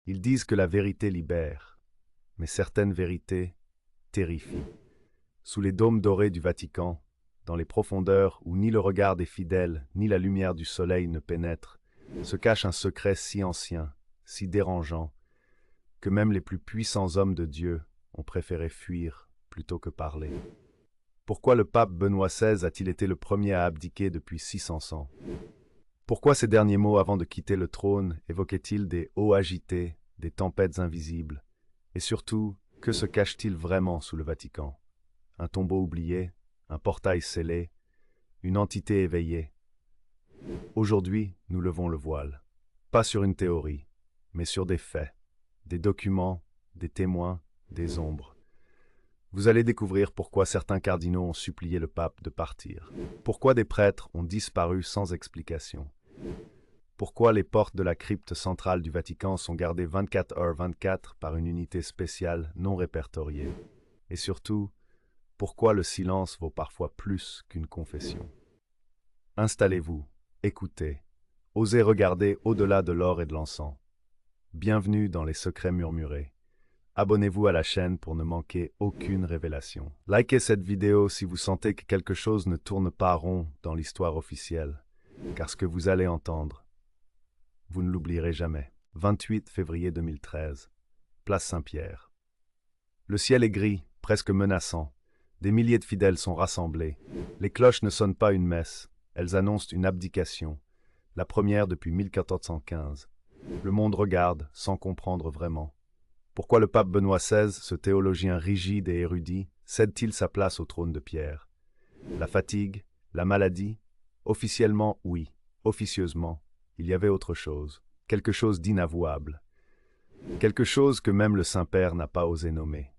Ils disent que la vérité libère, mais certaines vérités terrifient. Sous les dômes dorés du Vatican, dans les profondeurs où ni le regard des fidèles ni la lumière du soleil ne pénètrent, se cache un secret si ancien, si dérangeant, que même les plus puissants hommes de Dieu ont préféré fuir plutôt que parler. Pourquoi le pape Benoît XVI a-t-il été le premier à abdiquer depuis 600 ans? Pourquoi ces derniers mots avant de quitter le trône évoquaient-ils des eaux agitées, des tempêtes invisibles? Et surtout, que se cache-t-il vraiment sous le Vatican? Un tombeau oublié, un portail scellé, une entité éveillée. Aujourd'hui, nous levons le voile. Pas sur une théorie, mais sur des faits, des documents, des témoins, des ombres. Vous allez découvrir pourquoi certains cardinaux ont supplié le pape de partir. Pourquoi des prêtres ont disparu sans explication. Pourquoi les portes de la crypte centrale du Vatican sont gardées 24h/24 par une unité spéciale non répertoriée. Et surtout, pourquoi le silence vaut parfois plus qu'une confession. Installez-vous, écoutez, osez regarder au-delà de l'or et de l'encens. Bienvenue dans les secrets murmurés. Abonnez-vous à la chaîne pour ne manquer aucune révélation. Likez cette vidéo si vous sentez que quelque chose ne tourne pas rond dans l'histoire officielle, car ce que vous allez entendre, vous ne l'oublierez jamais. 28 février 2013, place Saint-Pierre. Le ciel est gris, presque menaçant. Des milliers de fidèles sont rassemblés. Les cloches ne sonnent pas une messe, elles annoncent une abdication, la première depuis 1415. Le monde regarde, sans comprendre vraiment. Pourquoi le pape Benoît XVI, ce théologien rigide et érudit, cède-t-il sa place au trône de pierre? La fatigue? La maladie? Officiellement, oui. Officieusement, il y avait autre chose. Quelque chose d'inavouable. Quelque chose que même le Saint-Père n'a pas osé nommer.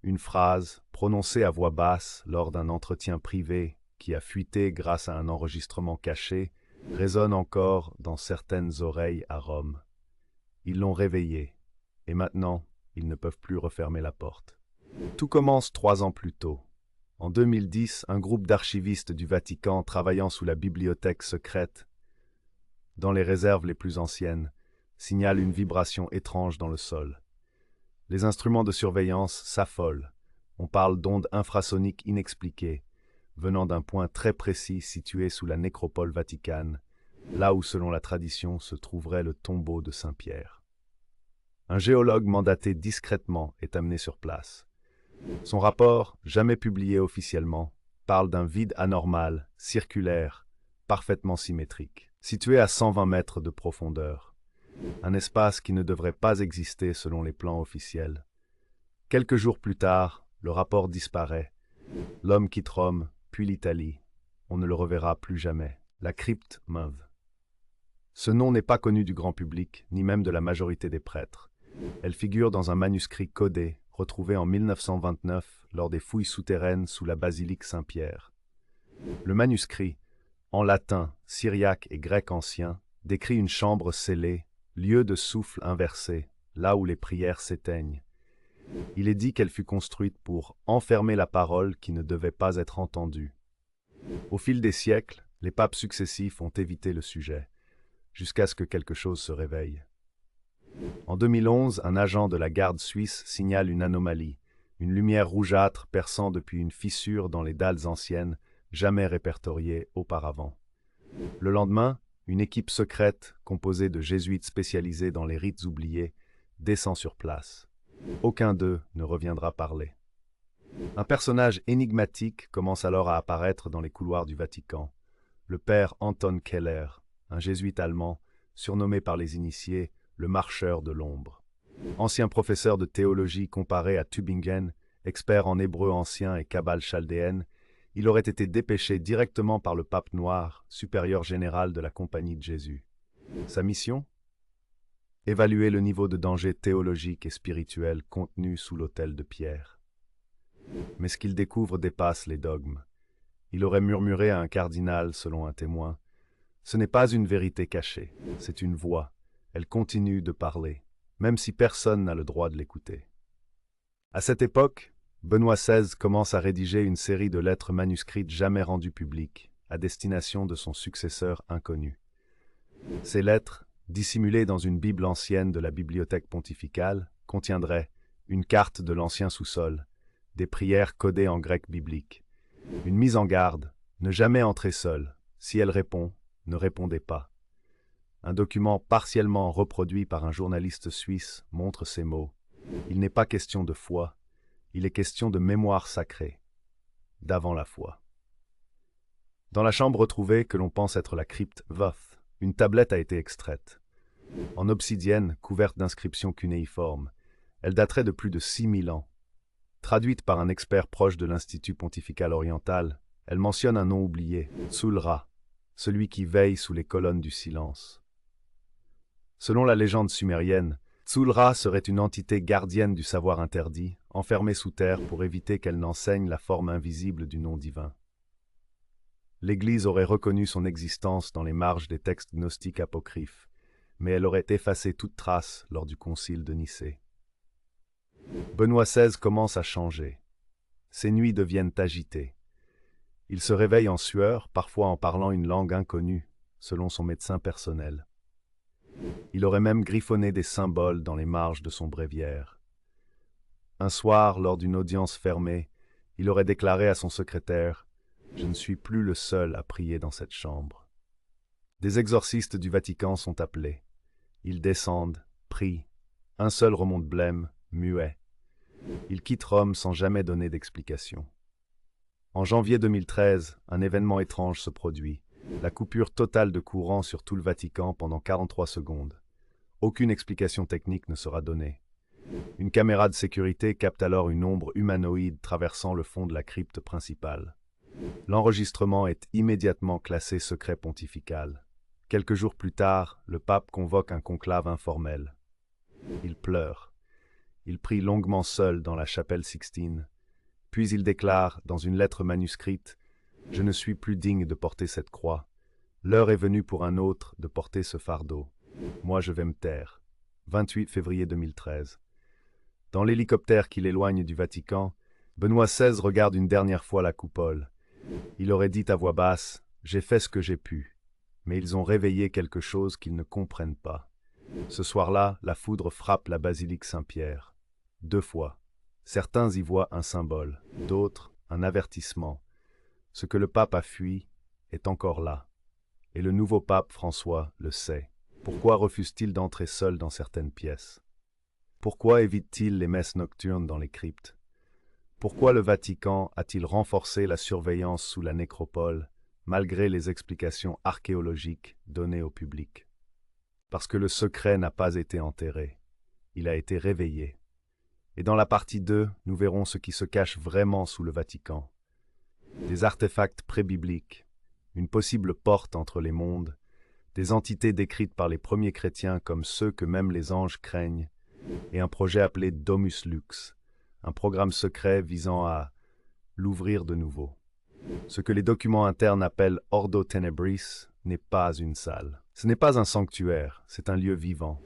Une phrase, prononcée à voix basse lors d'un entretien privé qui a fuité grâce à un enregistrement caché, résonne encore dans certaines oreilles à Rome. Ils l'ont réveillé, et maintenant, ils ne peuvent plus refermer la porte. Tout commence 3 ans plus tôt. En 2010, un groupe d'archivistes du Vatican travaillant sous la bibliothèque secrète, dans les réserves les plus anciennes, signale une vibration étrange dans le sol. Les instruments de surveillance s'affolent. On parle d'ondes infrasoniques inexpliquées, venant d'un point très précis situé sous la nécropole vaticane, là où, selon la tradition, se trouverait le tombeau de Saint-Pierre. Un géologue mandaté discrètement est amené sur place. Son rapport, jamais publié officiellement, parle d'un vide anormal, circulaire, parfaitement symétrique, situé à 120 mètres de profondeur. Un espace qui ne devrait pas exister selon les plans officiels. Quelques jours plus tard, le rapport disparaît. L'homme quitte Rome, puis l'Italie. On ne le reverra plus jamais. La crypte mauve. Ce nom n'est pas connu du grand public, ni même de la majorité des prêtres. Elle figure dans un manuscrit codé, retrouvé en 1929 lors des fouilles souterraines sous la basilique Saint-Pierre. Le manuscrit, en latin, syriaque et grec ancien, décrit une chambre scellée, lieu de souffle inversé, là où les prières s'éteignent. Il est dit qu'elle fut construite pour enfermer la parole qui ne devait pas être entendue. Au fil des siècles, les papes successifs ont évité le sujet, jusqu'à ce que quelque chose se réveille. En 2011, un agent de la garde suisse signale une anomalie, une lumière rougeâtre perçant depuis une fissure dans les dalles anciennes, jamais répertoriée auparavant. Le lendemain, une équipe secrète, composée de jésuites spécialisés dans les rites oubliés, descend sur place. Aucun d'eux ne reviendra parler. Un personnage énigmatique commence alors à apparaître dans les couloirs du Vatican. Le père Anton Keller, un jésuite allemand, surnommé par les initiés le marcheur de l'ombre. Ancien professeur de théologie comparée à Tübingen, expert en hébreu ancien et kabbale chaldéenne, il aurait été dépêché directement par le pape noir, supérieur général de la Compagnie de Jésus. Sa mission? Évaluer le niveau de danger théologique et spirituel contenu sous l'autel de pierre. Mais ce qu'il découvre dépasse les dogmes. Il aurait murmuré à un cardinal, selon un témoin, « Ce n'est pas une vérité cachée, c'est une voix. Elle continue de parler, même si personne n'a le droit de l'écouter. » À cette époque, Benoît XVI commence à rédiger une série de lettres manuscrites jamais rendues publiques, à destination de son successeur inconnu. Ces lettres, dissimulé dans une Bible ancienne de la bibliothèque pontificale, contiendrait une carte de l'ancien sous-sol, des prières codées en grec biblique, une mise en garde, ne jamais entrer seul, si elle répond, ne répondez pas. Un document partiellement reproduit par un journaliste suisse montre ces mots. Il n'est pas question de foi, il est question de mémoire sacrée, d'avant la foi. Dans la chambre retrouvée que l'on pense être la crypte Voth, une tablette a été extraite. En obsidienne, couverte d'inscriptions cunéiformes, elle daterait de plus de 6000 ans. Traduite par un expert proche de l'Institut pontifical oriental, elle mentionne un nom oublié, Tsul-Ra, celui qui veille sous les colonnes du silence. Selon la légende sumérienne, Tsul-Ra serait une entité gardienne du savoir interdit, enfermée sous terre pour éviter qu'elle n'enseigne la forme invisible du nom divin. L'Église aurait reconnu son existence dans les marges des textes gnostiques apocryphes, mais elle aurait effacé toute trace lors du concile de Nicée. Benoît XVI commence à changer. Ses nuits deviennent agitées. Il se réveille en sueur, parfois en parlant une langue inconnue, selon son médecin personnel. Il aurait même griffonné des symboles dans les marges de son bréviaire. Un soir, lors d'une audience fermée, il aurait déclaré à son secrétaire « Je ne suis plus le seul à prier dans cette chambre ». Des exorcistes du Vatican sont appelés. Ils descendent, prient. Un seul remonte blême, muet. Il quitte Rome sans jamais donner d'explication. En janvier 2013, un événement étrange se produit. La coupure totale de courant sur tout le Vatican pendant 43 secondes. Aucune explication technique ne sera donnée. Une caméra de sécurité capte alors une ombre humanoïde traversant le fond de la crypte principale. L'enregistrement est immédiatement classé secret pontifical. Quelques jours plus tard, le pape convoque un conclave informel. Il pleure. Il prie longuement seul dans la chapelle Sixtine. Puis il déclare, dans une lettre manuscrite, « Je ne suis plus digne de porter cette croix. L'heure est venue pour un autre de porter ce fardeau. Moi, je vais me taire. » 28 février 2013. Dans l'hélicoptère qui l'éloigne du Vatican, Benoît XVI regarde une dernière fois la coupole. Il aurait dit à voix basse, « J'ai fait ce que j'ai pu. » Mais ils ont réveillé quelque chose qu'ils ne comprennent pas. Ce soir-là, la foudre frappe la basilique Saint-Pierre. 2 fois. Certains y voient un symbole, d'autres un avertissement. Ce que le pape a fui est encore là. Et le nouveau pape François le sait. Pourquoi refuse-t-il d'entrer seul dans certaines pièces? Pourquoi évite-t-il les messes nocturnes dans les cryptes? Pourquoi le Vatican a-t-il renforcé la surveillance sous la nécropole, malgré les explications archéologiques données au public? Parce que le secret n'a pas été enterré. Il a été réveillé. Et dans la partie 2, nous verrons ce qui se cache vraiment sous le Vatican. Des artefacts pré-bibliques, une possible porte entre les mondes, des entités décrites par les premiers chrétiens comme ceux que même les anges craignent, et un projet appelé Domus Lux, un programme secret visant à l'ouvrir de nouveau. Ce que les documents internes appellent Ordo Tenebris n'est pas une salle. Ce n'est pas un sanctuaire, c'est un lieu vivant.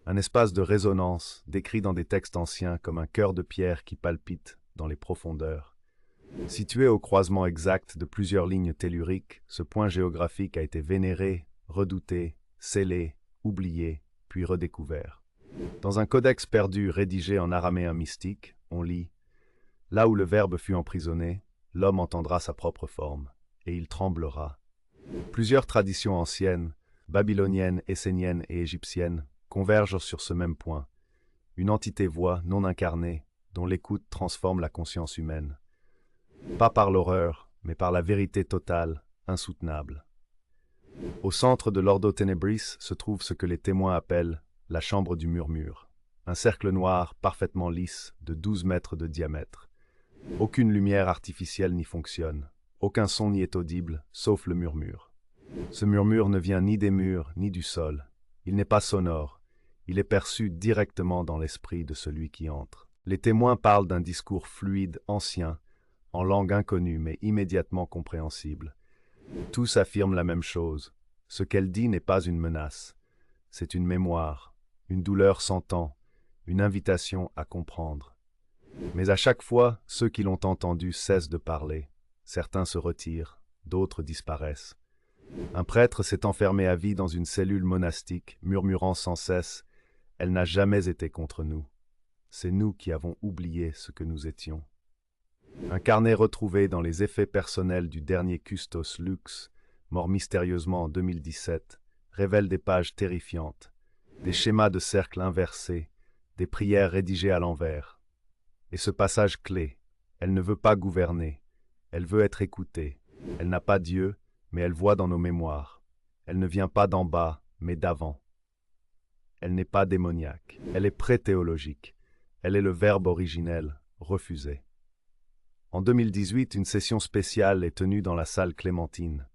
Un espace de résonance décrit dans des textes anciens comme un cœur de pierre qui palpite dans les profondeurs. Situé au croisement exact de plusieurs lignes telluriques, ce point géographique a été vénéré, redouté, scellé, oublié, puis redécouvert. Dans un codex perdu rédigé en araméen mystique, on lit « Là où le Verbe fut emprisonné, l'homme entendra sa propre forme, et il tremblera. » Plusieurs traditions anciennes, babyloniennes, esséniennes et égyptiennes, convergent sur ce même point. Une entité voix non incarnée, dont l'écoute transforme la conscience humaine. Pas par l'horreur, mais par la vérité totale, insoutenable. Au centre de l'Ordo Tenebris se trouve ce que les témoins appellent la chambre du murmure. Un cercle noir parfaitement lisse de 12 mètres de diamètre. Aucune lumière artificielle n'y fonctionne. Aucun son n'y est audible, sauf le murmure. Ce murmure ne vient ni des murs, ni du sol. Il n'est pas sonore. Il est perçu directement dans l'esprit de celui qui entre. Les témoins parlent d'un discours fluide, ancien, en langue inconnue mais immédiatement compréhensible. Tous affirment la même chose. Ce qu'elle dit n'est pas une menace. C'est une mémoire, une douleur sans temps, une invitation à comprendre. Mais à chaque fois, ceux qui l'ont entendu cessent de parler. Certains se retirent, d'autres disparaissent. Un prêtre s'est enfermé à vie dans une cellule monastique, murmurant sans cesse « Elle n'a jamais été contre nous. C'est nous qui avons oublié ce que nous étions. » Un carnet retrouvé dans les effets personnels du dernier Custos Lux, mort mystérieusement en 2017, révèle des pages terrifiantes, des schémas de cercles inversés, des prières rédigées à l'envers. Et ce passage clé, elle ne veut pas gouverner, elle veut être écoutée. Elle n'a pas Dieu, mais elle voit dans nos mémoires. Elle ne vient pas d'en bas, mais d'avant. Elle n'est pas démoniaque, elle est pré-théologique. Elle est le verbe originel, refusé. En 2018, une session spéciale est tenue dans la salle Clémentine.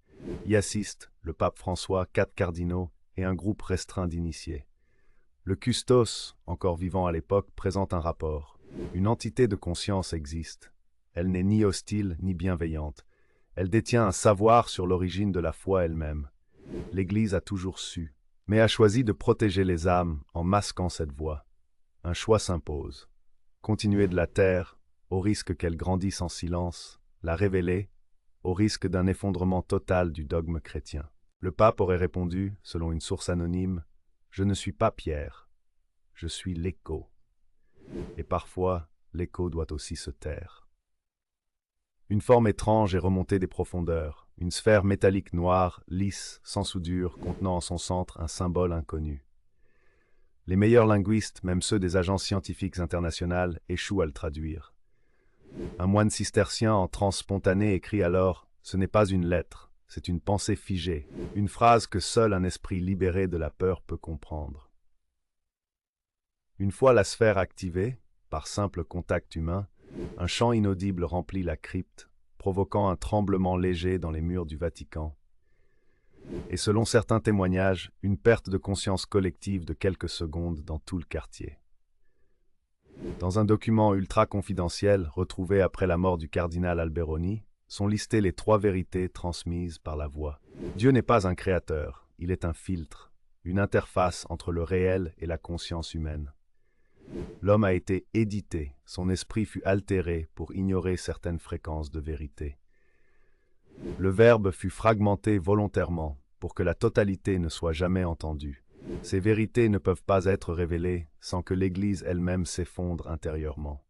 Y assistent le pape François, 4 cardinaux et un groupe restreint d'initiés. Le custos, encore vivant à l'époque, présente un rapport. Une entité de conscience existe. Elle n'est ni hostile ni bienveillante. Elle détient un savoir sur l'origine de la foi elle-même. L'Église a toujours su, mais a choisi de protéger les âmes en masquant cette voix. Un choix s'impose. Continuer de la taire, au risque qu'elle grandisse en silence, la révéler, au risque d'un effondrement total du dogme chrétien. Le pape aurait répondu, selon une source anonyme, « Je ne suis pas Pierre, je suis l'écho. » Et parfois, l'écho doit aussi se taire. Une forme étrange est remontée des profondeurs, une sphère métallique noire, lisse, sans soudure, contenant en son centre un symbole inconnu. Les meilleurs linguistes, même ceux des agences scientifiques internationales, échouent à le traduire. Un moine cistercien en transe spontanée écrit alors « Ce n'est pas une lettre, c'est une pensée figée, une phrase que seul un esprit libéré de la peur peut comprendre. » Une fois la sphère activée, par simple contact humain, un chant inaudible remplit la crypte, provoquant un tremblement léger dans les murs du Vatican. Et selon certains témoignages, une perte de conscience collective de quelques secondes dans tout le quartier. Dans un document ultra confidentiel retrouvé après la mort du cardinal Alberoni, sont listées les 3 vérités transmises par la voix. Dieu n'est pas un créateur, il est un filtre, une interface entre le réel et la conscience humaine. L'homme a été édité, son esprit fut altéré pour ignorer certaines fréquences de vérité. Le Verbe fut fragmenté volontairement pour que la totalité ne soit jamais entendue. Ces vérités ne peuvent pas être révélées sans que l'Église elle-même s'effondre intérieurement.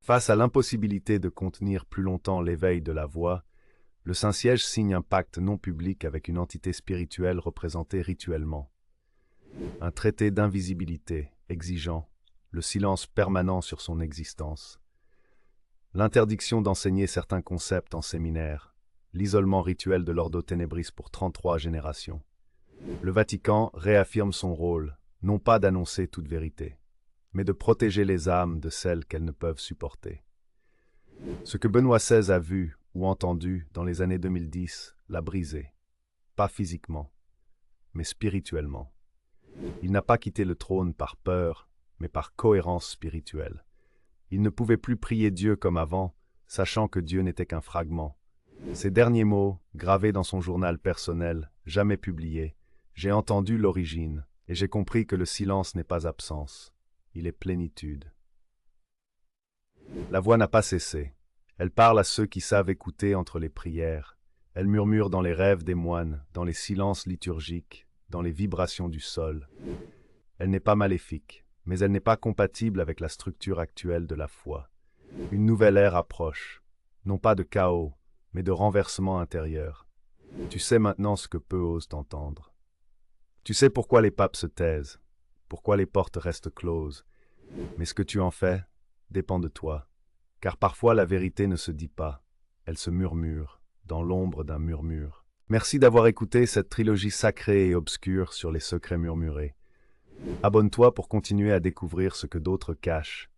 Face à l'impossibilité de contenir plus longtemps l'éveil de la voix, le Saint-Siège signe un pacte non public avec une entité spirituelle représentée rituellement. Un traité d'invisibilité exigeant le silence permanent sur son existence, l'interdiction d'enseigner certains concepts en séminaire, l'isolement rituel de l'Ordo Ténébris pour 33 générations. Le Vatican réaffirme son rôle, non pas d'annoncer toute vérité, mais de protéger les âmes de celles qu'elles ne peuvent supporter. Ce que Benoît XVI a vu ou entendu dans les années 2010 l'a brisé, pas physiquement, mais spirituellement. Il n'a pas quitté le trône par peur, mais par cohérence spirituelle. Il ne pouvait plus prier Dieu comme avant, sachant que Dieu n'était qu'un fragment. Ces derniers mots, gravés dans son journal personnel, jamais publiés, j'ai entendu l'origine, et j'ai compris que le silence n'est pas absence, il est plénitude. La voix n'a pas cessé. Elle parle à ceux qui savent écouter entre les prières. Elle murmure dans les rêves des moines, dans les silences liturgiques, dans les vibrations du sol. Elle n'est pas maléfique, mais elle n'est pas compatible avec la structure actuelle de la foi. Une nouvelle ère approche, non pas de chaos, mais de renversement intérieur. Tu sais maintenant ce que peu osent entendre. Tu sais pourquoi les papes se taisent, pourquoi les portes restent closes, mais ce que tu en fais dépend de toi, car parfois la vérité ne se dit pas, elle se murmure, dans l'ombre d'un murmure. Merci d'avoir écouté cette trilogie sacrée et obscure sur les secrets murmurés. Abonne-toi pour continuer à découvrir ce que d'autres cachent.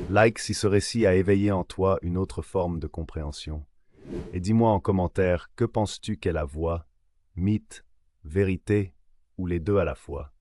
Like si ce récit a éveillé en toi une autre forme de compréhension. Et dis-moi en commentaire, que penses-tu qu'est la voix, mythe, vérité ou les deux à la fois?